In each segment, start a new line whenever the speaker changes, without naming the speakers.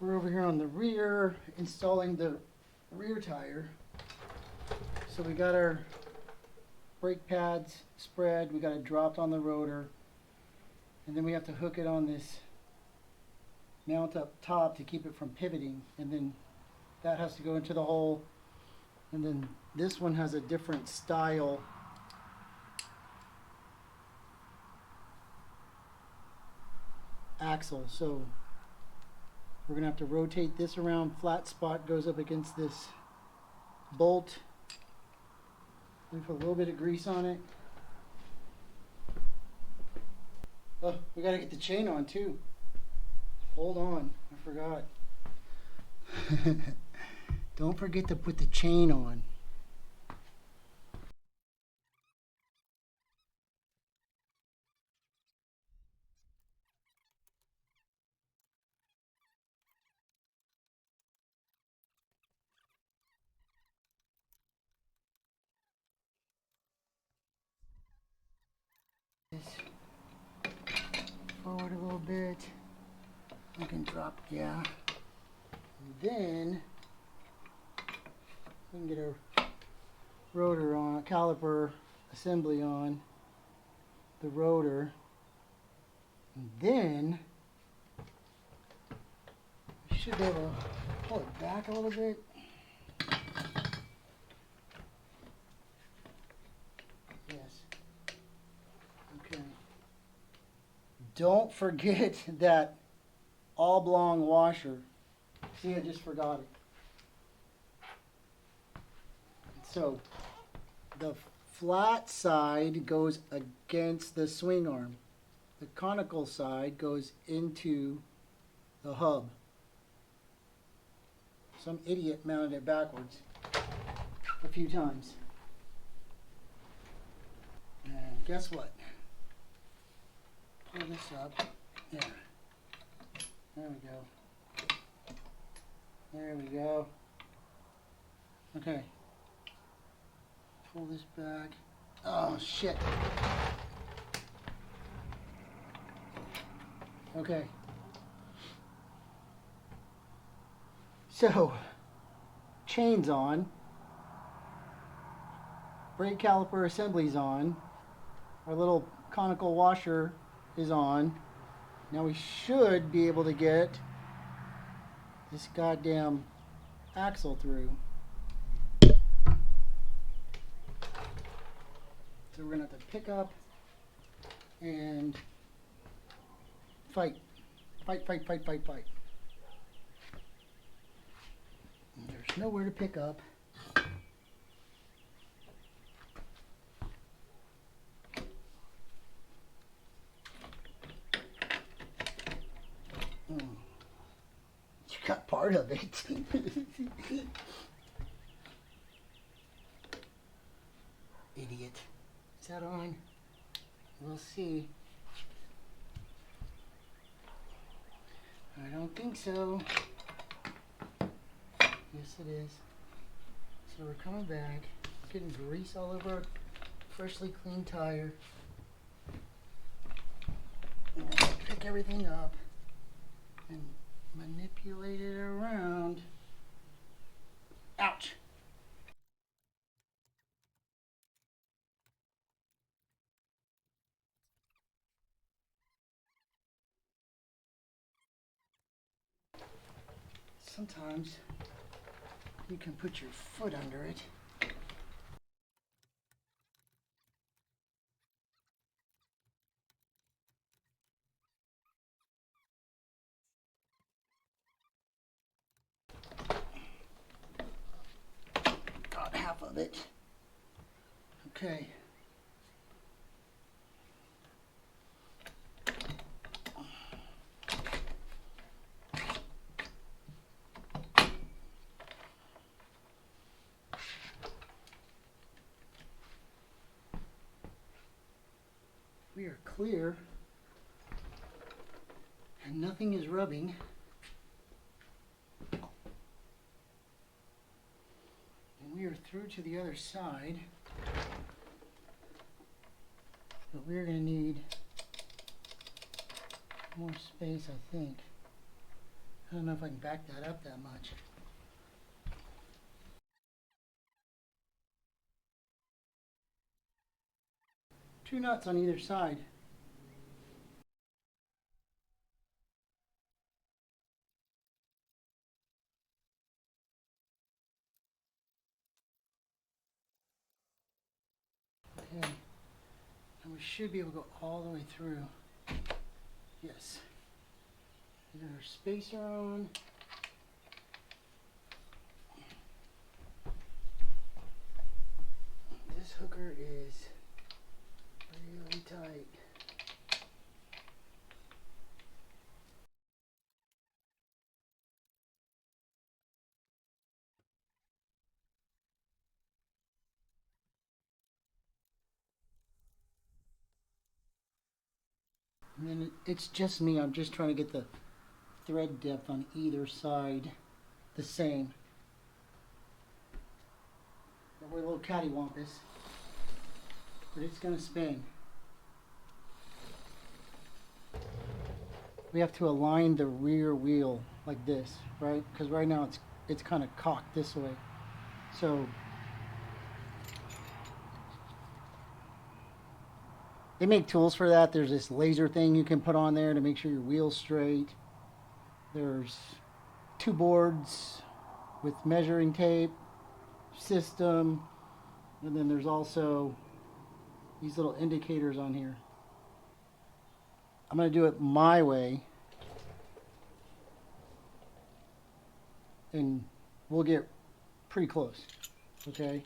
We're over here on the rear, installing the rear tire. So we got our brake pads spread, we got it dropped on the rotor, and then we have to hook it on this mount up top to keep it from pivoting, and then that has to go into the hole, and then this one has a different style axle, so we're gonna have to rotate this around. Flat spot goes up against this bolt. We put a little bit of grease on it. Oh, we gotta get the chain on too. Hold on, I forgot. Don't forget to put the chain on. Forward a little bit. We can drop, yeah. And then we can get a rotor on, a caliper assembly on the rotor. And then we should be able to pull it back a little bit. Yes. Okay. Don't forget that oblong washer. See, I just forgot it. So the flat side goes against the swing arm. The conical side goes into the hub. Some idiot mounted it backwards a few times. And guess what? Pull this up. There. There we go. There we go. Okay. Pull this back. Oh, shit. Okay. So, chain's on. Brake caliper assembly's on. Our little conical washer is on. Now we should be able to get this goddamn axle through. So we're gonna have to pick up and fight. Fight, fight, fight, fight, fight. And there's nowhere to pick up. You got part of it. Idiot. Is that on? We'll see. I don't think so. Yes, it is. So we're coming back. Getting grease all over our freshly cleaned tire. And we'll pick everything up and manipulate it around. Ouch! Sometimes you can put your foot under it. Got half of it. Okay. We are clear and nothing is rubbing. And we are through to the other side. But we're going to need more space, I think. I don't know if I can back that up that much. Two nuts on either side. Okay. And we should be able to go all the way through. Yes. We got our spacer on. This hooker is really tight. And then it's just me. I'm just trying to get the thread depth on either side the same. But we're a little cattywampus. But it's going to spin. We have to align the rear wheel like this, right? Because right now it's kind of cocked this way. So they make tools for that. There's this laser thing you can put on there to make sure your wheel's straight. There's two boards with measuring tape, system, and then there's also these little indicators on here. I'm going to do it my way, and we'll get pretty close, okay?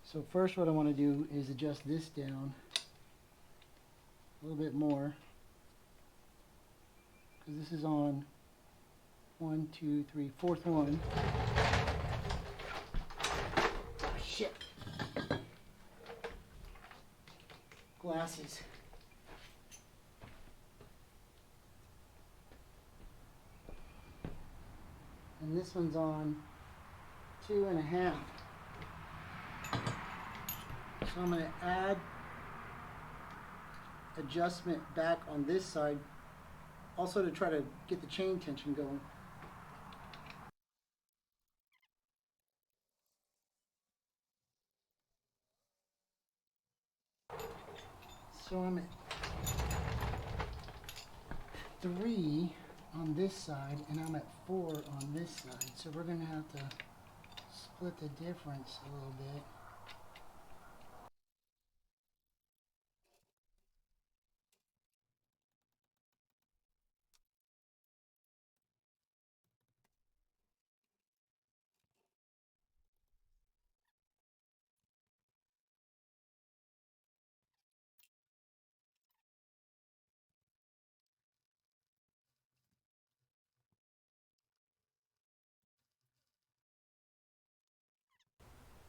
So first what I want to do is adjust this down a little bit more, because this is on 1, 2, 3, fourth one. Oh, shit. Glasses. And this one's on 2.5. So I'm going to add adjustment back on this side, also to try to get the chain tension going. So I'm at 3 on this side, and I'm at 4 on this side. So we're going to have to split the difference a little bit.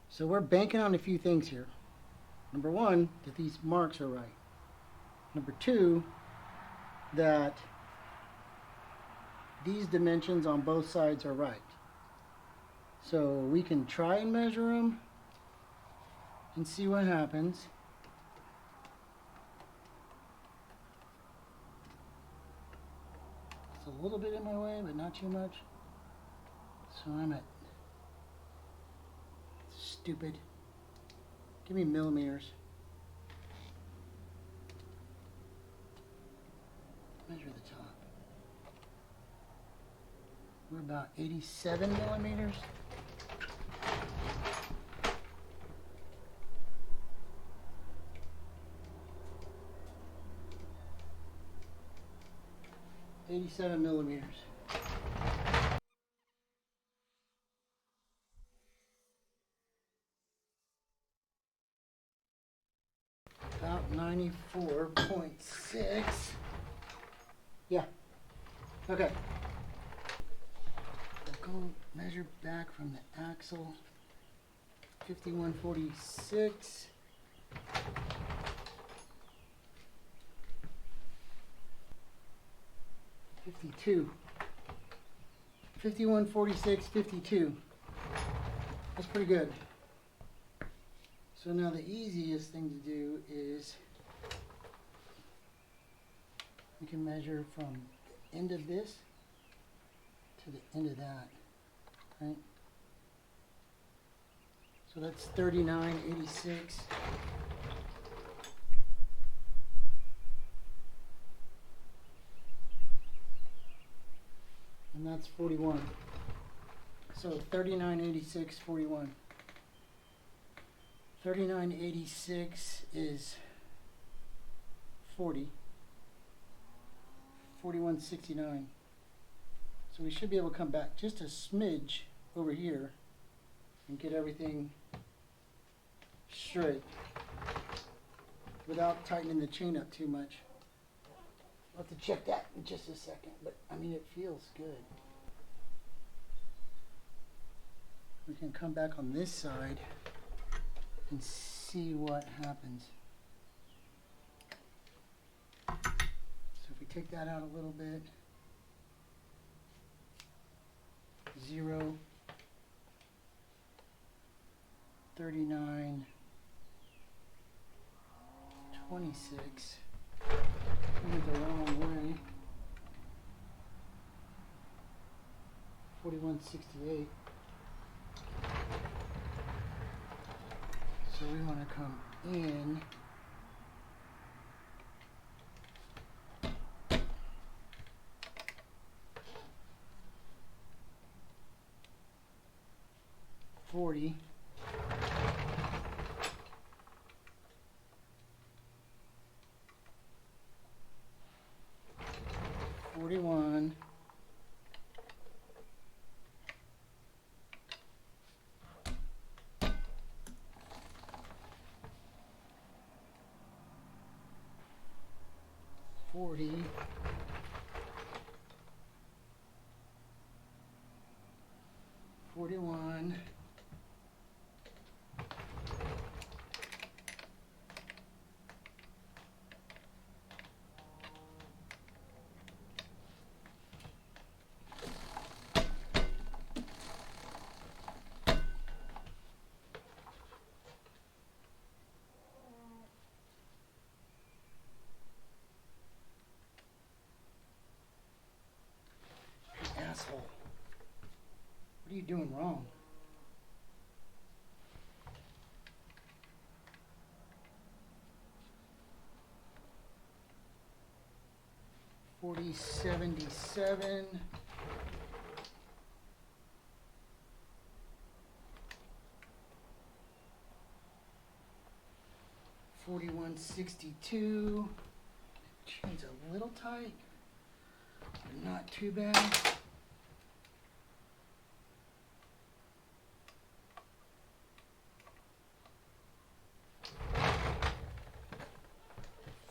So we're banking on a few things here. Number one, that these marks are right. Number two, that these dimensions on both sides are right. So we can try and measure them and see what happens. It's a little bit in my way, but not too much. So I'm at, stupid. Give me millimeters. Measure the top. We're about 87 millimeters. $87 millimeters. About 94.6. Yeah. Okay. Go measure back from the axle. 5146. 52. 5146, 52. That's pretty good. So now the easiest thing to do is we can measure from the end of this to the end of that, right? So that's 39.86. And that's 41. So 39.86, 41. 39.86 is 40. 41.69. So we should be able to come back just a smidge over here and get everything straight without tightening the chain up too much. I'll have to check that in just a second, but I mean, it feels good. We can come back on this side and see what happens. So if we take that out a little bit, 0, 39, 26. We went the wrong way. 41.68. So we want to come in. $40. 41. 40. 41. 'Asshole. What are you doing wrong? $40.77. $41.62. Chain's a little tight, but not too bad.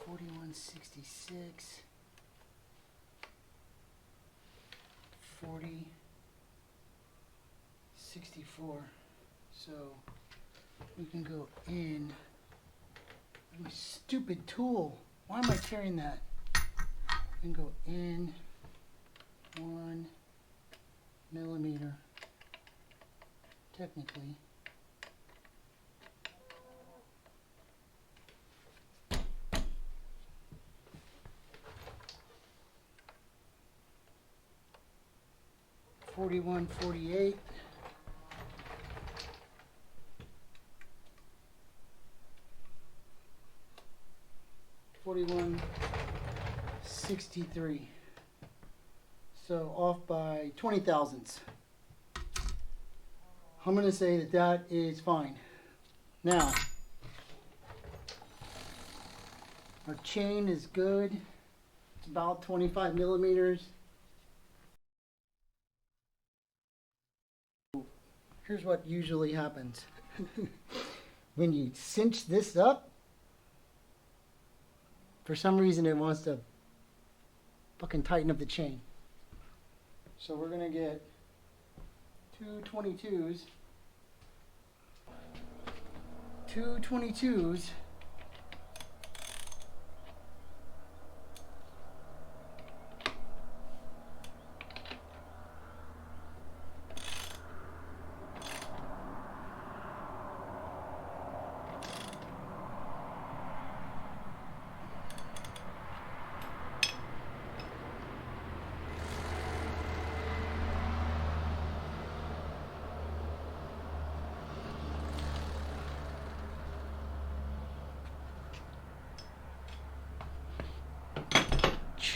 $41.66. 40.64. So we can go in. My stupid tool. Why am I carrying that? We can go in 1 millimeter. Technically. $41.48. $41.63. So off by 20 thousandths. I'm going to say that that is fine. Now, our chain is good. It's about 25 millimeters. Here's what usually happens. When you cinch this up, for some reason it wants to fucking tighten up the chain. So we're gonna get two 22s. Two 22s.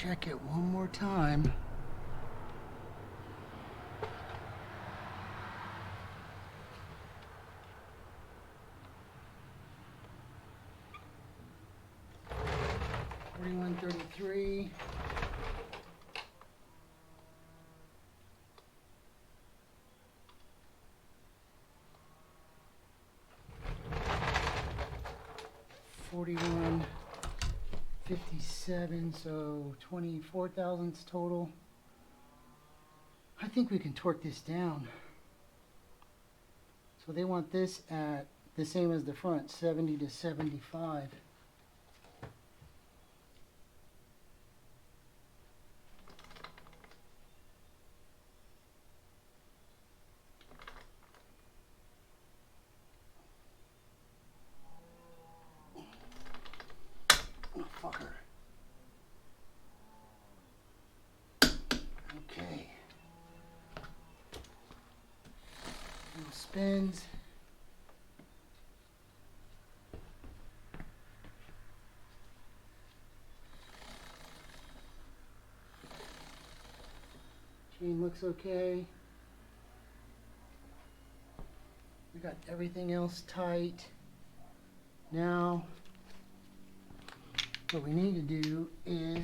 check it one more time. $41.33. $41.57, so 24 thousandths total. I think we can torque this down. So they want this at the same as the front, 70 to 75. Oh, fucker. Okay. Little spins. Chain looks okay. We got everything else tight. Now, what we need to do is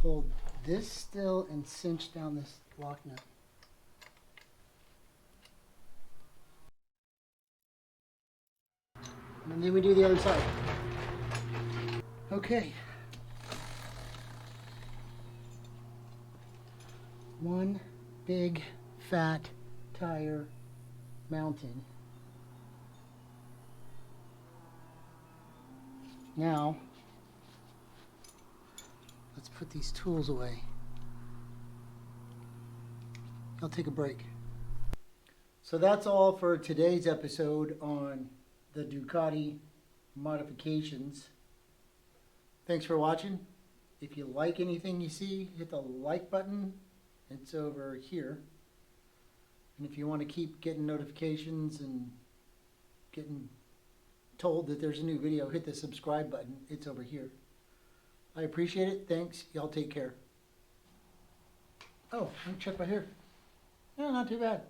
hold this still and cinch down this lock nut. And then we do the other side. Okay. One big fat tire mounted. Now, let's put these tools away. I'll take a break. So that's all for today's episode on the Ducati modifications. Thanks for watching. If you like anything you see, hit the like button. It's over here. And if you want to keep getting notifications and getting told that there's a new video, hit the subscribe button. It's over here. I appreciate it. Thanks. Y'all take care. Oh, let me check my hair. Yeah, not too bad.